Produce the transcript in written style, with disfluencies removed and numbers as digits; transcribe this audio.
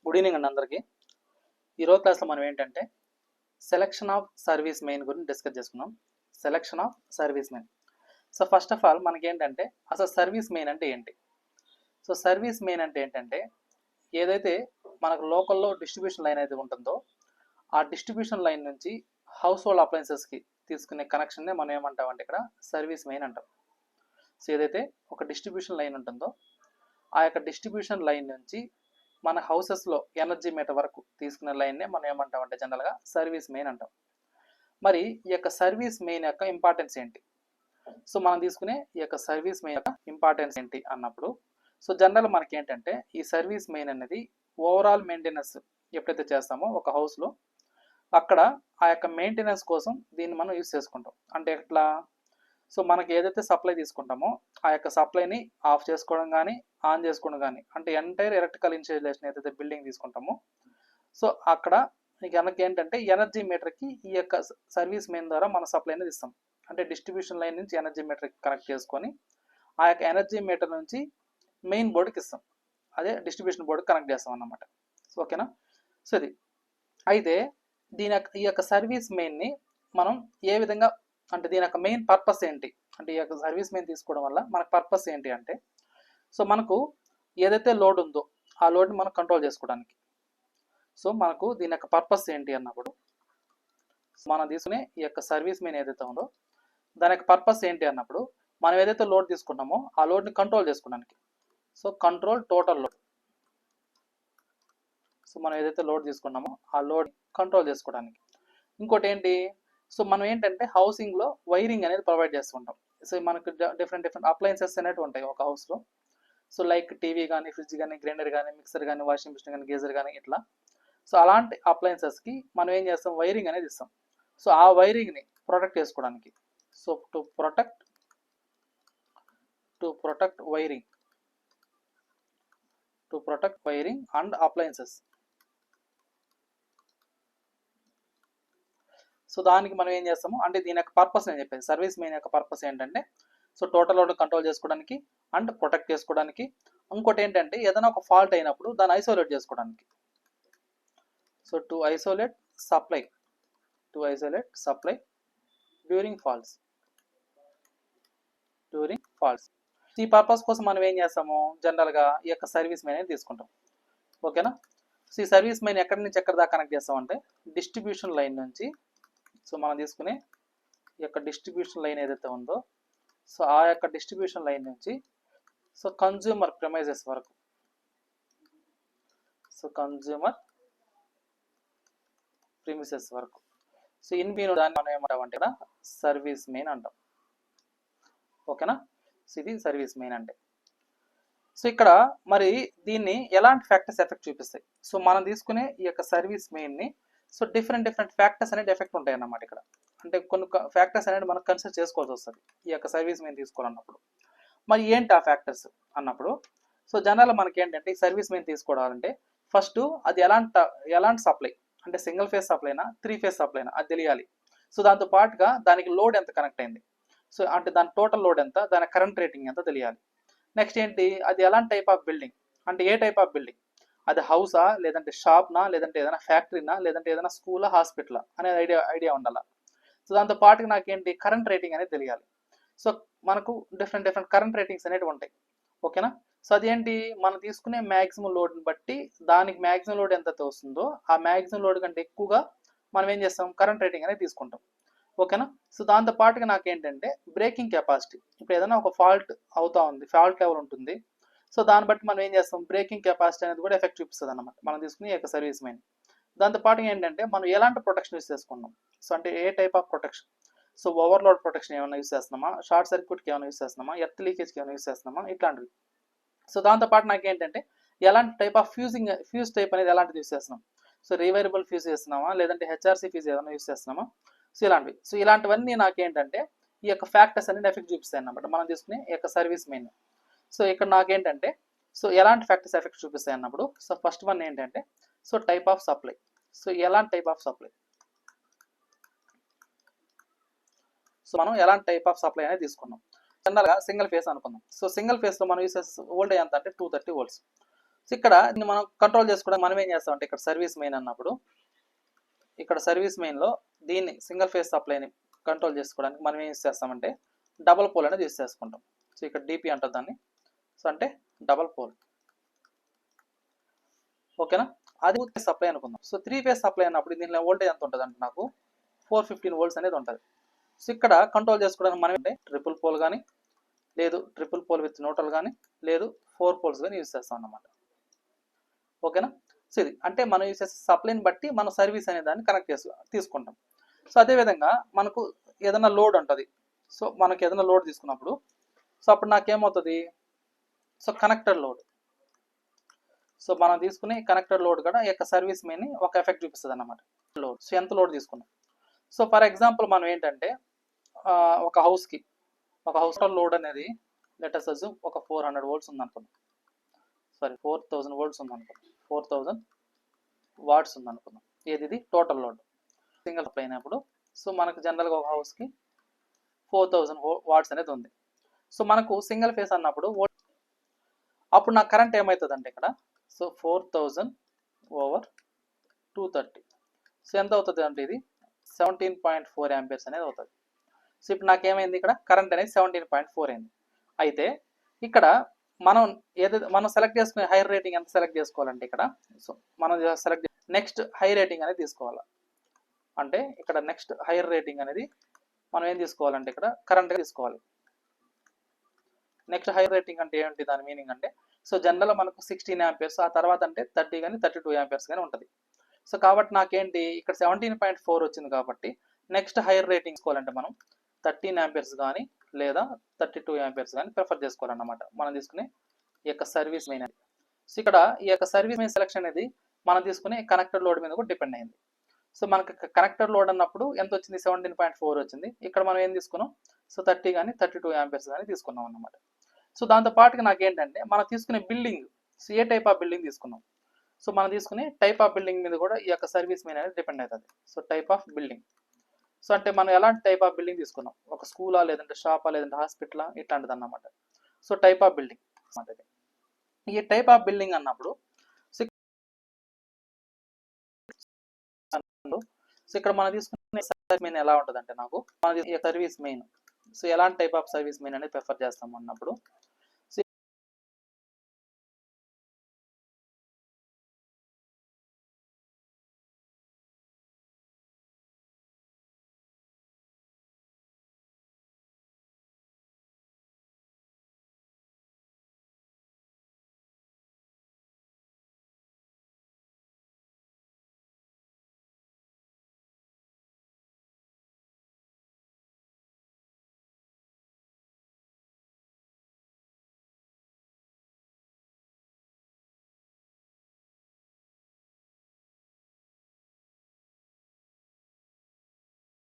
Good evening అండి అందరికీ. ఈరోజు క్లాస్లో మనం ఏంటంటే సెలెక్షన్ ఆఫ్ సర్వీస్ మెయిన్ గురించి డిస్కస్ చేసుకుందాం. Selection of service main. So first of all మనకి ఏంటంటే అసలు సర్వీస్ మెయిన్ అంటే ఏంటి? సో సర్వీస్ మెయిన్ అంటే ఏంటంటే ఏదైతే మనకు లోకల్లో డిస్ట్రిబ్యూషన్ లైన్ అయితే ఉంటుందో ఆ డిస్ట్రిబ్యూషన్ లైన్ నుంచి హౌస్ హోల్డ్ అప్లయన్సెస్కి తీసుకునే కనెక్షన్నే మనం ఏమంటామంటే ఇక్కడ సర్వీస్ మెయిన్ అంటాం. సో ఏదైతే ఒక డిస్ట్రిబ్యూషన్ లైన్ ఉంటుందో ఆ యొక్క డిస్ట్రిబ్యూషన్ లైన్ నుంచి మన హౌసెస్లో ఎనర్జీ మీటర్ వరకు తీసుకునే లైన్నే మనం ఏమంటామంటే జనరల్గా సర్వీస్ మెయిన్ అంటాం. మరి ఈ యొక్క సర్వీస్ మెయిన్ యొక్క ఇంపార్టెన్స్ ఏంటి? సో మనం తీసుకునే ఈ యొక్క సర్వీస్ మెయిన్ యొక్క ఇంపార్టెన్స్ ఏంటి అన్నప్పుడు సో జనరల్ మనకి ఏంటంటే ఈ సర్వీస్ మెయిన్ అనేది ఓవరాల్ మెయింటెనెన్స్ ఎప్పుడైతే చేస్తామో ఒక హౌస్లో అక్కడ ఆ యొక్క మెయింటెనెన్స్ కోసం దీన్ని మనం యూజ్ చేసుకుంటాం. అంటే ఎట్లా? సో మనకి ఏదైతే సప్లై తీసుకుంటామో ఆ యొక్క సప్లైని ఆఫ్ చేసుకోవడం కానీ ఆన్ చేసుకోవడం కానీ అంటే ఎంటైర్ ఎలక్ట్రికల్ ఇన్స్టాలేషన్ ఏదైతే బిల్డింగ్ తీసుకుంటామో సో అక్కడ మనకి ఏంటంటే ఎనర్జీ మీటర్కి ఈ యొక్క సర్వీస్ మెయిన్ ద్వారా మన సప్లైని ఇస్తాం. అంటే డిస్ట్రిబ్యూషన్ లైన్ నుంచి ఎనర్జీ మీటర్కి కనెక్ట్ చేసుకొని ఆ యొక్క ఎనర్జీ మీటర్ నుంచి మెయిన్ బోర్డుకి ఇస్తాం. అదే డిస్ట్రిబ్యూషన్ బోర్డుకి కనెక్ట్ చేస్తాం అన్నమాట. ఓకేనా? సో ఇది అయితే ఈ యొక్క సర్వీస్ మెయిన్ని మనం ఏ విధంగా అంటే దీని యొక్క మెయిన్ పర్పస్ ఏంటి అంటే ఈ యొక్క సర్వీస్ మెయిన్ తీసుకోవడం వల్ల మనకు పర్పస్ ఏంటి అంటే సో మనకు ఏదైతే లోడ్ ఉందో ఆ లోడ్ని మనం కంట్రోల్ చేసుకోవడానికి. సో మనకు దీని యొక్క పర్పస్ ఏంటి అన్నప్పుడు మనం తీసుకునే ఈ యొక్క సర్వీస్ మెయిన్ ఏదైతే ఉందో దాని యొక్క పర్పస్ ఏంటి అన్నప్పుడు మనం ఏదైతే లోడ్ తీసుకున్నామో ఆ లోడ్ని కంట్రోల్ చేసుకోవడానికి. So control total load. So మనం ఏదైతే లోడ్ తీసుకున్నామో ఆ లోడ్ కంట్రోల్ చేసుకోవడానికి. ఇంకోటి ఏంటి? సో మనం ఏంటంటే హౌసింగ్లో వైరింగ్ అనేది ప్రొవైడ్ చేస్తుంటాం. సో మనకు డిఫరెంట్ అప్లయన్సెస్ అనేవి ఉంటాయి ఒక హౌస్లో. సో లైక్ టీవీ కానీ ఫ్రిడ్జ్ కానీ గ్రైండర్ కానీ మిక్సర్ కానీ వాషింగ్ మిషన్ కానీ గీజర్ కానీ ఇట్లా. సో అలాంటి అప్లయన్సెస్కి మనం ఏం చేస్తాం? వైరింగ్ అనేది ఇస్తాం. సో ఆ వైరింగ్ని ప్రొటెక్ట్ చేసుకోవడానికి. So to protect wiring and appliances. So దానికి మనం ఏం చేస్తాము అంటే దీని యొక్క పర్పస్ నేను చెప్పేది సర్వీస్ మెయిన్ యొక్క పర్పస్ ఏంటంటే సో టోటల్ లోడ్ కంట్రోల్ చేసుకోవడానికి అండ్ ప్రొటెక్ట్ చేసుకోవడానికి. ఇంకోటి ఏంటంటే ఏదైనా ఒక ఫాల్ట్ అయినప్పుడు దాన్ని ఐసోలేట్ చేసుకోవడానికి. So to isolate supply during faults. ఈ పర్పస్ కోసం మనం ఏం చేస్తాము? జనరల్గా ఈ యొక్క సర్వీస్ మెయిన్ అనేది తీసుకుంటాం. ఓకేనా? సో ఈ సర్వీస్ మెయిన్ ఎక్కడి నుంచి ఎక్కడి దాకా కనెక్ట్ చేస్తామంటే డిస్ట్రిబ్యూషన్ లైన్ నుంచి సో మనం తీసుకునే ఈ యొక్క డిస్ట్రిబ్యూషన్ లైన్ ఏదైతే ఉందో సో ఆ యొక్క డిస్ట్రిబ్యూషన్ లైన్ నుంచి సో కన్జ్యూమర్ ప్రెమైజెస్ వరకు. సో కన్జ్యూమర్ ప్రిమిసెస్ వరకు. సో ఇన్ బిట్వీన్ దాన్ని మనం ఏమంటామంటే ఇక్కడ సర్వీస్ మెయిన్ అంటాం. ఓకేనా? సో ఇది సర్వీస్ మెయిన్ అంటే. సో ఇక్కడ మరి దీన్ని ఎలాంటి ఫ్యాక్టర్స్ ఎఫెక్ట్ చూపిస్తాయి? సో మనం తీసుకునే ఈ యొక్క సర్వీస్ మెయిన్ని సో డిఫరెంట్ ఫ్యాక్టర్స్ అనేది ఎఫెక్ట్ ఉంటాయి అన్నమాట ఇక్కడ. అంటే కొన్ని ఫ్యాక్టర్స్ అనేది మనం కన్సిడర్ చేసుకోవాల్సి వస్తుంది ఈ యొక్క సర్వీస్ మెయిన్ తీసుకోవాలన్నప్పుడు. మరి ఏంటి ఆ ఫ్యాక్టర్స్ అన్నప్పుడు సో జనరల్ మనకి ఏంటంటే ఈ సర్వీస్ మెయిన్ తీసుకోవాలంటే ఫస్ట్ అది ఎలాంటి సప్లై అంటే సింగిల్ ఫేజ్ సప్లైనా 3 ఫేజ్ సప్లైనా అది తెలియాలి. సో దాంతో పాటుగా దానికి లోడ్ ఎంత కనెక్ట్ అయింది సో అంటే దాని టోటల్ లోడ్ ఎంత, దాని కరెంట్ రేటింగ్ ఎంత తెలియాలి. నెక్స్ట్ ఏంటి? అది ఎలాంటి టైప్ ఆఫ్ బిల్డింగ్ అంటే ఏ టైప్ ఆఫ్ బిల్డింగ్, అది హౌసా లేదంటే షాప్నా లేదంటే ఏదైనా ఫ్యాక్టరీనా లేదంటే ఏదైనా స్కూలా హాస్పిటలా అనేది ఐడియా ఉండాలి. సో దాంతో పాటుగా నాకేంటి కరెంట్ రేటింగ్ అనేది తెలియాలి. సో మనకు డిఫరెంట్ కరెంట్ రేటింగ్స్ అనేవి ఉంటాయి. ఓకేనా? సో అదేంటి? మనం తీసుకునే మ్యాక్సిమం లోడ్ని బట్టి దానికి మ్యాక్సిమం లోడ్ ఎంత వస్తుందో ఆ మ్యాక్సిమం లోడ్ కంటే ఎక్కువగా మనం ఏం చేస్తాం? కరెంట్ రేటింగ్ అనేది తీసుకుంటాం. ఓకేనా? సో దాంతో పాటుగా నాకేంటంటే బ్రేకింగ్ కెపాసిటీ. ఇప్పుడు ఏదైనా ఒక ఫాల్ట్ అవుతా ఉంది, ఫాల్ట్ లెవెల్ ఉంటుంది. సో దాన్ని బట్టి మనం ఏం చేస్తాం? బ్రేకింగ్ కెపాసిటీ అనేది కూడా ఎఫెక్ట్ చూపిస్తుంది అన్నమాట మనం తీసుకునే యొక్క సర్వీస్ మెయిన్. దాంతోపాటు ఏంటంటే మనం ఎలాంటి ప్రొటెక్షన్ యూస్ చేసుకున్నాం సో అంటే ఏ type of protection. So overload protection ఏమైనా యూస్ చేస్తున్నామా, షార్ట్ సర్క్యూట్కి ఏమైనా యూస్ చేస్తున్నామా, ఎర్త్ లీకేజ్కి ఏమైనా యూస్ చేస్తున్నామా, ఇట్లాంటివి. సో దాంతోపాటు నాకు ఏంటంటే ఎలాంటి టైప్ ఆఫ్ ఫ్యూజ్ టైప్ అనేది ఎలాంటిది యూస్ చేస్తున్నాం. సో రివైరబుల్ ఫ్యూజ్ చేస్తున్నామా లేదంటే హెచ్ఆర్సీ ఫ్యూజ్ ఏమైనా యూస్ చేస్తున్నామా. సో ఇలాంటివి. సో ఇలాంటివన్నీ నాకేంటంటే ఈ యొక్క ఫ్యాక్టర్స్ అనేది ఎఫెక్ట్ చూపిస్తాయి అన్నమాట మనం తీసుకునే ఈ యొక్క సర్వీస్ మెయిన్. సో ఇక్కడ నాకేంటంటే సో ఎలాంటి ఫ్యాక్టర్స్ ఎఫెక్ట్ చూపిస్తాయి అన్నప్పుడు సో ఫస్ట్ వన్ ఏంటంటే so type of supply. So ఎలాంటి టైప్ ఆఫ్ సప్లై. సో మనం ఎలాంటి టైప్ ఆఫ్ సప్లై అనేది తీసుకున్నాం. జనరల్గా సింగిల్ ఫేస్ అనుకుందాం. సో సింగిల్ ఫేస్లో మనం యూస్ చేసే వోల్టేజ్ ఎంత అంటే 230 volts. సో ఇక్కడ దీన్ని మనం కంట్రోల్ చేసుకోవడానికి మనం ఏం చేస్తామంటే ఇక్కడ సర్వీస్ మెయిన్ అన్నప్పుడు ఇక్కడ సర్వీస్ మెయిన్లో దీన్ని సింగిల్ ఫేజ్ సప్లైని కంట్రోల్ చేసుకోవడానికి మనం ఏం యూస్ చేస్తామంటే డబల్ పోల్ అనేది యూస్ చేసుకుంటాం. సో ఇక్కడ డిపి అంటారు దాన్ని. సో అంటే డబల్ పోల్. ఓకేనా, అది సప్లై అనుకుందాం. సో 3 ఫేజ్ సప్లై అన్నప్పుడు దీనిలో వోల్టేజ్ ఎంత ఉంటుంది అంటే నాకు 415 వోల్ట్స్ అనేది ఉంటుంది. సో ఇక్కడ కంట్రోల్ చేసుకోవడానికి మనం అంటే ట్రిపుల్ పోల్ కానీ లేదు ట్రిపుల్ పోల్ విత్ న్యూట్రల్ కానీ లేదు 4 పోల్స్ కానీ యూజ్ చేస్తాం అన్నమాట. ఓకేనా, సో ఇది అంటే మనం యూజ్ చేసే సప్లైని బట్టి మనం సర్వీస్ అనే దాన్ని కనెక్ట్ తీసుకుంటాం. సో అదేవిధంగా మనకు ఏదైనా లోడ్ ఉంటుంది. సో మనకి ఏదైనా లోడ్ తీసుకున్నప్పుడు సో అప్పుడు నాకేమవుతుంది, సో కనెక్టర్ లోడ్. సో మనం తీసుకునే కనెక్టర్ లోడ్ కూడా ఈ యొక్క సర్వీస్ మెయిన్ ఒక ఎఫెక్ట్ చూపిస్తుంది అన్నమాట. లోడ్ సో ఎంత లోడ్ తీసుకున్నాం. సో ఫర్ ఎగ్జాంపుల్ మనం ఏంటంటే ఒక హౌస్కి ఒక హౌస్ లోడ్ అనేది లెటస్ అజ్యూమ్ ఒక 400 వోల్ట్స్ ఉందనుకుందాం. సారీ 4000 వోల్ట్స్ ఉందనుకుందాం. 4000 వాట్స్ ఉందనుకుందాం. ఇది టోటల్ లోడ్ సింగిల్ సప్లై అయినప్పుడు. సో మనకు జనరల్గా ఒక హౌస్కి 4000 వాట్స్ అనేది ఉంది. సో మనకు సింగిల్ ఫేస్ అన్నప్పుడు అప్పుడు నాకు కరెంట్ ఏమవుతుంది అంటే ఇక్కడ సో 4000 ఓవర్ 230. సో ఎంత అవుతుంది అంటే ఇది 17.4 యాంపియర్స్ అనేది అవుతుంది. సో ఇప్పుడు నాకేమైంది ఇక్కడ కరెంట్ అనేది 17.4 అయింది. అయితే ఇక్కడ మనం సెలెక్ట్ చేసుకునే హైర్ రేటింగ్ ఎంత సెలెక్ట్ చేసుకోవాలంటే ఇక్కడ సో మనం సెలెక్ట్ నెక్స్ట్ హై రేటింగ్ అనేది తీసుకోవాలి. అంటే ఇక్కడ నెక్స్ట్ హైయర్ రేటింగ్ అనేది మనం ఏం తీసుకోవాలంటే ఇక్కడ కరెంట్ తీసుకోవాలి. నెక్స్ట్ హైయర్ రేటింగ్ అంటే ఏంటి, దాని మీనింగ్ అంటే సో జనరల్గా మనకు 16 యాంపియర్స్, ఆ తర్వాత అంటే 30 కానీ 32 యాంపియర్స్ కానీ ఉంటుంది. సో కాబట్టి నాకేంటి ఇక్కడ 17.4 వచ్చింది కాబట్టి నెక్స్ట్ హైయర్ రేటింగ్ తీసుకోవాలంటే మనం 13 యాంపియర్స్ కానీ లేదా 32 యాంపియర్స్ కానీ ప్రిఫర్ చేసుకోవాలన్నమాట మనం తీసుకునే ఈ యొక్క సర్వీస్ మెయిన్ అనేది. సో ఇక్కడ ఈ యొక్క సర్వీస్ మెయిన్ సెలెక్షన్ అనేది మనం తీసుకునే కనెక్టర్ లోడ్ మీద కూడా డిపెండ్ అయింది. సో మనకి కనెక్టర్ లోడ్ అన్నప్పుడు ఎంత వచ్చింది 17.4 వచ్చింది. ఇక్కడ మనం ఏం తీసుకున్నాం సో 30 కానీ 32 యాంపియర్స్ కానీ తీసుకున్నాం అన్నమాట. సో దాంతో పాటుగా నాకేంటంటే మనం తీసుకునే building so A type of building తీసుకున్నాం. సో మనం తీసుకునే టైప్ ఆఫ్ బిల్డింగ్ మీద కూడా ఈ యొక్క సర్వీస్ మెయిన్ అనేది డిపెండ్ అవుతుంది. So type of building so అంటే మనం ఎలాంటి టైప్ ఆఫ్ బిల్డింగ్ తీసుకున్నాం, ఒక స్కూలా లేదంటే షాపా లేదంటే హాస్పిటలా ఇట్లాంటిది అన్నమాట. సో టైప్ ఆఫ్ బిల్డింగ్ అంటే ఈ టైప్ ఆఫ్ బిల్డింగ్ అన్నప్పుడు సో ఇక్కడ మనం తీసుకునే సర్వీస్ మెయిన్ ఎలా ఉంటుంది అంటే నాకు మన సర్వీస్ మెయిన్ సో ఎలాంటి టైప్ ఆఫ్ సర్వీస్ మెయిన్ అనేది ప్రిఫర్ చేస్తాం అన్నప్పుడు